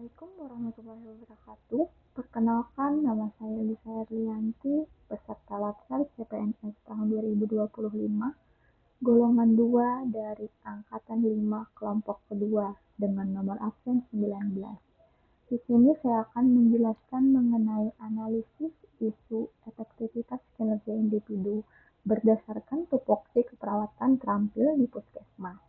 Assalamualaikum warahmatullahi wabarakatuh. Perkenalkan, nama saya Lisa Erlianti, peserta Latsar CPNS tahun 2025, golongan 2 dari Angkatan 5 kelompok kedua dengan nomor absen 19. Di sini saya akan menjelaskan mengenai analisis isu efektivitas kinerja individu berdasarkan tupoksi keperawatan terampil di Puskesmas.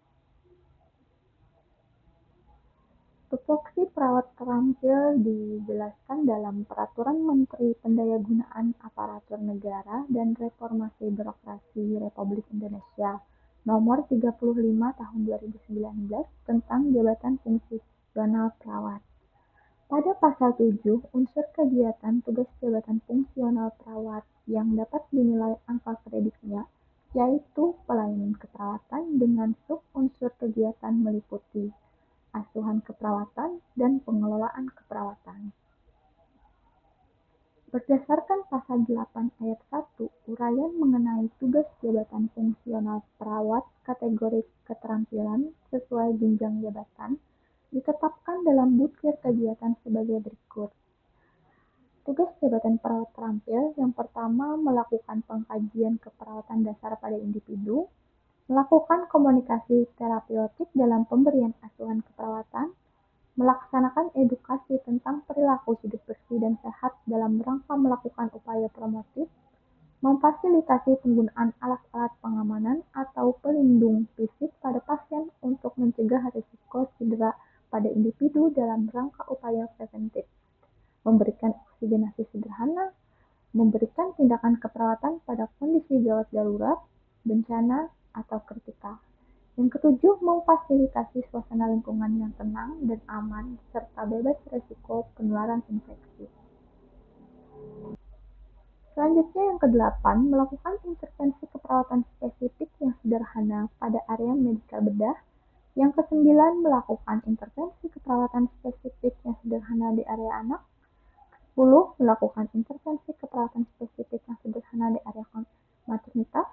Tupoksi perawat terampil dijelaskan dalam Peraturan Menteri Pendayagunaan Aparatur Negara dan Reformasi Birokrasi Republik Indonesia Nomor 35 Tahun 2019 tentang Jabatan Fungsional Perawat. Pada pasal 7, unsur kegiatan tugas jabatan fungsional perawat yang dapat dinilai angka kreditnya, yaitu pelayanan keperawatan dengan sub-unsur kegiatan meliputi asuhan keperawatan, dan pengelolaan keperawatan. Berdasarkan pasal 8 ayat 1, uraian mengenai tugas jabatan fungsional perawat kategori keterampilan sesuai jenjang jabatan ditetapkan dalam butir kegiatan sebagai berikut. Tugas jabatan perawat terampil yang pertama melakukan pengkajian keperawatan dasar pada individu, melakukan komunikasi terapeutik dalam pemberian asuhan keperawatan, melaksanakan edukasi tentang perilaku hidup bersih dan sehat dalam rangka melakukan upaya promotif, memfasilitasi penggunaan alat-alat pengamanan atau pelindung fisik pada pasien untuk mencegah risiko cedera pada individu dalam rangka upaya preventif, memberikan oksigenasi sederhana, memberikan tindakan keperawatan pada kondisi gawat darurat, bencana, atau kritikal. Yang ketujuh, memfasilitasi suasana lingkungan yang tenang dan aman serta bebas risiko penularan infeksi. Selanjutnya yang kedelapan, melakukan intervensi keperawatan spesifik yang sederhana pada area medikal bedah. Yang kesembilan, melakukan intervensi keperawatan spesifik yang sederhana di area anak. 10. Melakukan intervensi keperawatan spesifik yang sederhana di area maternitas.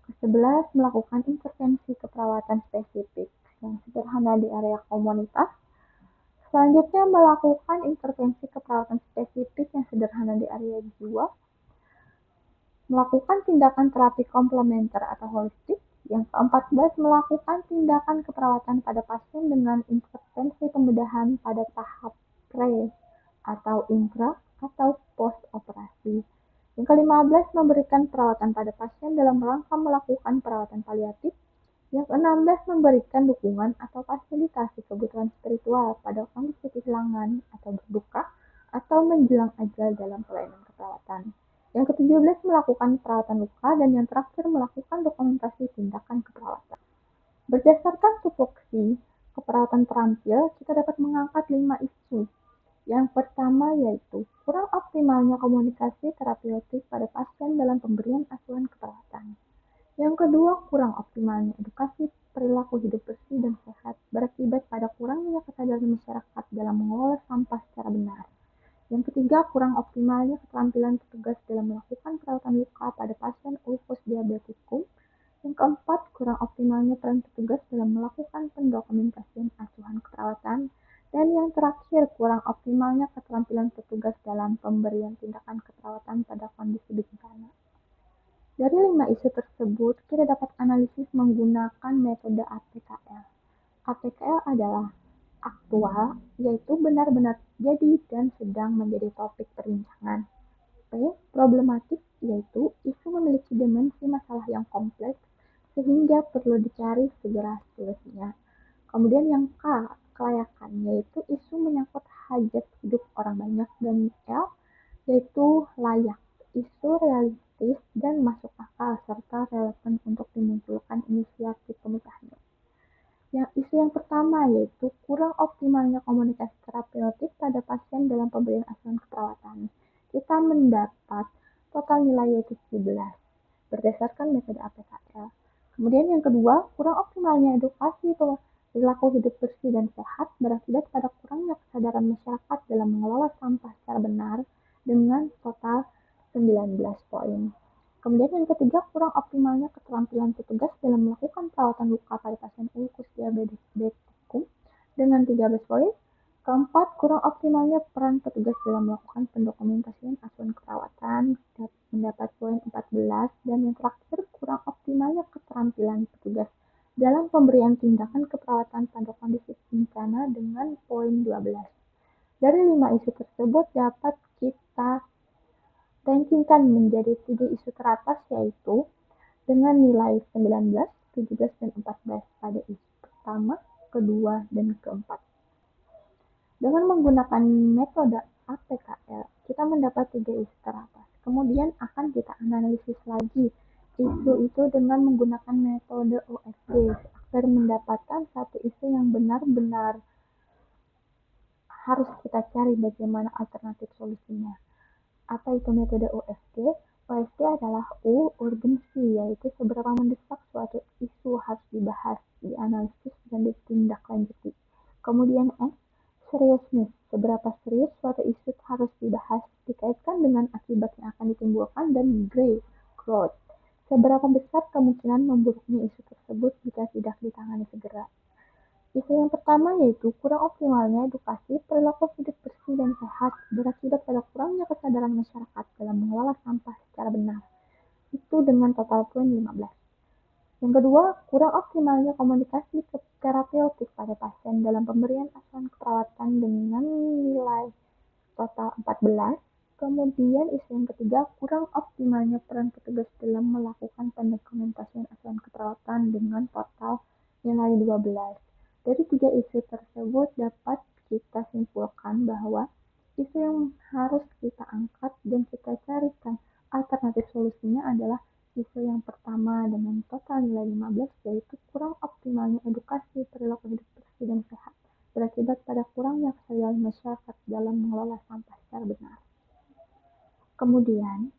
Ke-11, melakukan intervensi keperawatan spesifik yang sederhana di area komunitas. Selanjutnya, melakukan intervensi keperawatan spesifik yang sederhana di area jiwa. Melakukan tindakan terapi komplementer atau holistik. Yang ke-14, melakukan tindakan keperawatan pada pasien dengan intervensi pembedahan pada tahap pre atau intra atau post operasi. Yang ke-15, memberikan perawatan pada pasien dalam rangka melakukan perawatan paliatif. Yang ke-16, memberikan dukungan atau fasilitasi kebutuhan spiritual pada kondisi kehilangan atau berduka atau menjelang ajal dalam pelayanan keperawatan. Yang ke-17, melakukan perawatan luka, dan yang terakhir melakukan dokumentasi tindakan keperawatan. Berdasarkan tupoksi keperawatan terampil, kita dapat mengangkat 5 isu. Yang pertama yaitu kurang optimalnya komunikasi terapeutik pada pasien dalam pemberian asuhan keperawatan. Yang kedua, kurang optimalnya edukasi perilaku hidup bersih dan sehat berakibat pada kurangnya kesadaran masyarakat dalam mengelola sampah secara benar. Yang ketiga, kurang optimalnya keterampilan petugas dalam melakukan perawatan luka pada pasien ulkus diabetikum. Yang keempat, kurang optimalnya peran petugas dalam melakukan pendokumentasian asuhan keperawatan. Dan yang terakhir, kurang optimalnya keterampilan petugas dalam pemberian tindakan keperawatan pada kondisi bencana. Dari 5 isu tersebut, kita dapat analisis menggunakan metode APKL. APKL adalah aktual, yaitu benar-benar jadi dan sedang menjadi topik perbincangan. P. Problematik, yaitu isu memiliki dimensi masalah yang kompleks sehingga perlu dicari segera solusinya. Kemudian yang K, kelayakan, yaitu isu menyangkut hajat hidup orang banyak. Dan L, yaitu layak, isu realistis dan masuk akal serta relevan untuk dimunculkan inisiatif pemecahnya. Isu yang pertama yaitu kurang optimalnya komunikasi terapeutik pada pasien dalam pemberian asuhan keperawatan. Kita mendapat total nilai yaitu 17 berdasarkan metode APKL. Kemudian yang kedua, kurang optimalnya edukasi perilaku hidup bersih dan sehat berakibat pada kurangnya kesadaran masyarakat dalam mengelola sampah secara benar dengan total 19 poin. Kemudian yang ketiga, kurang optimalnya keterampilan petugas dalam melakukan perawatan luka pada pasien ulkus diabetikum dengan 13 poin. Keempat, kurang optimalnya peran petugas dalam melakukan pendokumentasian asuhan keperawatan, mendapat poin 14, dan yang terakhir, kurang optimalnya keterampilan petugas dalam pemberian tindakan keperawatan pada kondisi bencana dengan poin 12. Dari 5 isu tersebut dapat kita rankingkan menjadi 3 isu teratas, yaitu dengan nilai 19, 17, dan 14 pada isu pertama, kedua, dan keempat. Dengan menggunakan metode APKL, kita mendapat 3 isu teratas. Kemudian akan kita analisis lagi isu itu dengan menggunakan metode OSD agar mendapatkan satu isu yang benar-benar harus kita cari bagaimana alternatif solusinya. Apa itu metode OSD? OSD adalah U, urgensi, yaitu seberapa mendesak suatu isu harus dibahas, dianalisis, dan ditindaklanjuti. Kemudian S, seriousness, seberapa serius suatu isu harus dibahas, dikaitkan dengan akibat yang akan ditimbulkan, dan G, growth, seberapa besar kemungkinan memburuknya isu tersebut jika tidak ditangani segera. Isu yang pertama yaitu kurang optimalnya edukasi perilaku hidup bersih dan sehat berakibat pada kurangnya kesadaran masyarakat dalam mengelola sampah secara benar. Itu dengan total poin 15. Yang kedua, kurang optimalnya komunikasi terapeutik pada pasien dalam pemberian asuhan keperawatan dengan nilai total 14. Kemudian isu yang ketiga, kurang optimalnya peran petugas dalam melakukan pendokumentasian asuhan keperawatan dengan total nilai 12. Dari 3 isu tersebut dapat kita simpulkan bahwa isu yang harus kita angkat dan kita carikan alternatif solusinya adalah isu yang pertama dengan total nilai 15, yaitu kurang optimalnya edukasi perilaku hidup bersih dan sehat berakibat pada kurangnya kesadaran masyarakat dalam mengelola sampah secara benar. Kemudian,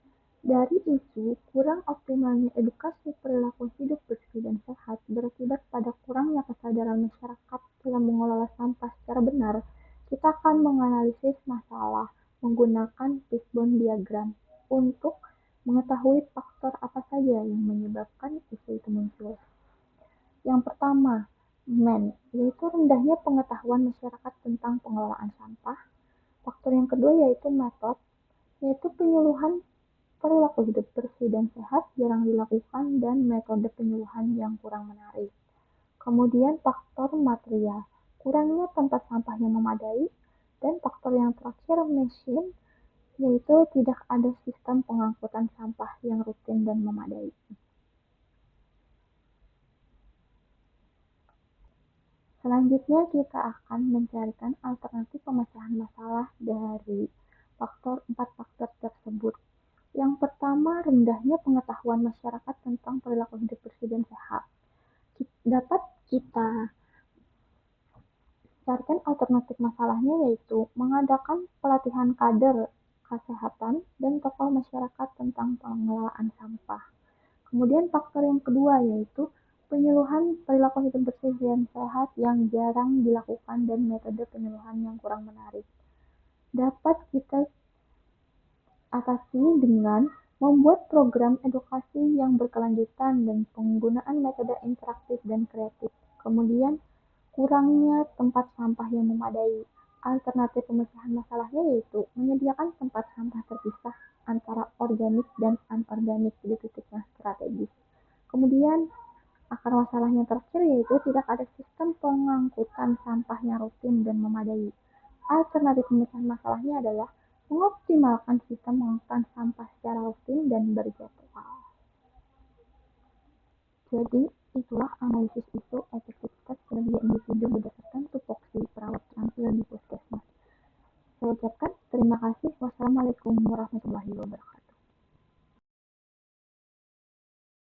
dari isu kurang optimalnya edukasi perilaku hidup bersih dan sehat berakibat pada kurangnya kesadaran masyarakat dalam mengelola sampah secara benar, kita akan menganalisis masalah menggunakan fishbone diagram untuk mengetahui faktor apa saja yang menyebabkan isu itu muncul. Yang pertama, yaitu rendahnya pengetahuan masyarakat tentang pengelolaan sampah. Faktor yang kedua yaitu metode, yaitu penyuluhan perilaku hidup bersih dan sehat jarang dilakukan dan metode penyuluhan yang kurang menarik. Kemudian faktor material, kurangnya tempat sampah yang memadai, dan faktor yang terakhir mesin, yaitu tidak ada sistem pengangkutan sampah yang rutin dan memadai. Selanjutnya kita akan mencarikan alternatif pemecahan masalah dari empat faktor tersebut. Yang pertama, rendahnya pengetahuan masyarakat tentang perilaku hidup bersih dan sehat. Dapat kita carikan alternatif masalahnya yaitu mengadakan pelatihan kader kesehatan dan tokoh masyarakat tentang pengelolaan sampah. Kemudian faktor yang kedua yaitu penyuluhan perilaku hidup bersih dan sehat yang jarang dilakukan dan metode penyuluhan yang kurang menarik. Dapat kita atasi dengan membuat program edukasi yang berkelanjutan dan penggunaan metode interaktif dan kreatif. Kemudian, kurangnya tempat sampah yang memadai. Alternatif pemecahan masalahnya yaitu menyediakan tempat sampah terpisah antara organik dan anorganik di titik yang strategis. Kemudian, akar masalahnya terakhir yaitu tidak ada sistem pengangkutan sampah yang rutin dan memadai. Alternatif pemecahan masalahnya adalah mengoptimalkan sistem pengangkutan sampah secara rutin dan berjadwal. Jadi, itulah analisis isu efektivitas kinerja individu berdasarkan tupoksi perawat terampil di puskesmas. Saya ucapkan terima kasih. Wassalamualaikum warahmatullahi wabarakatuh.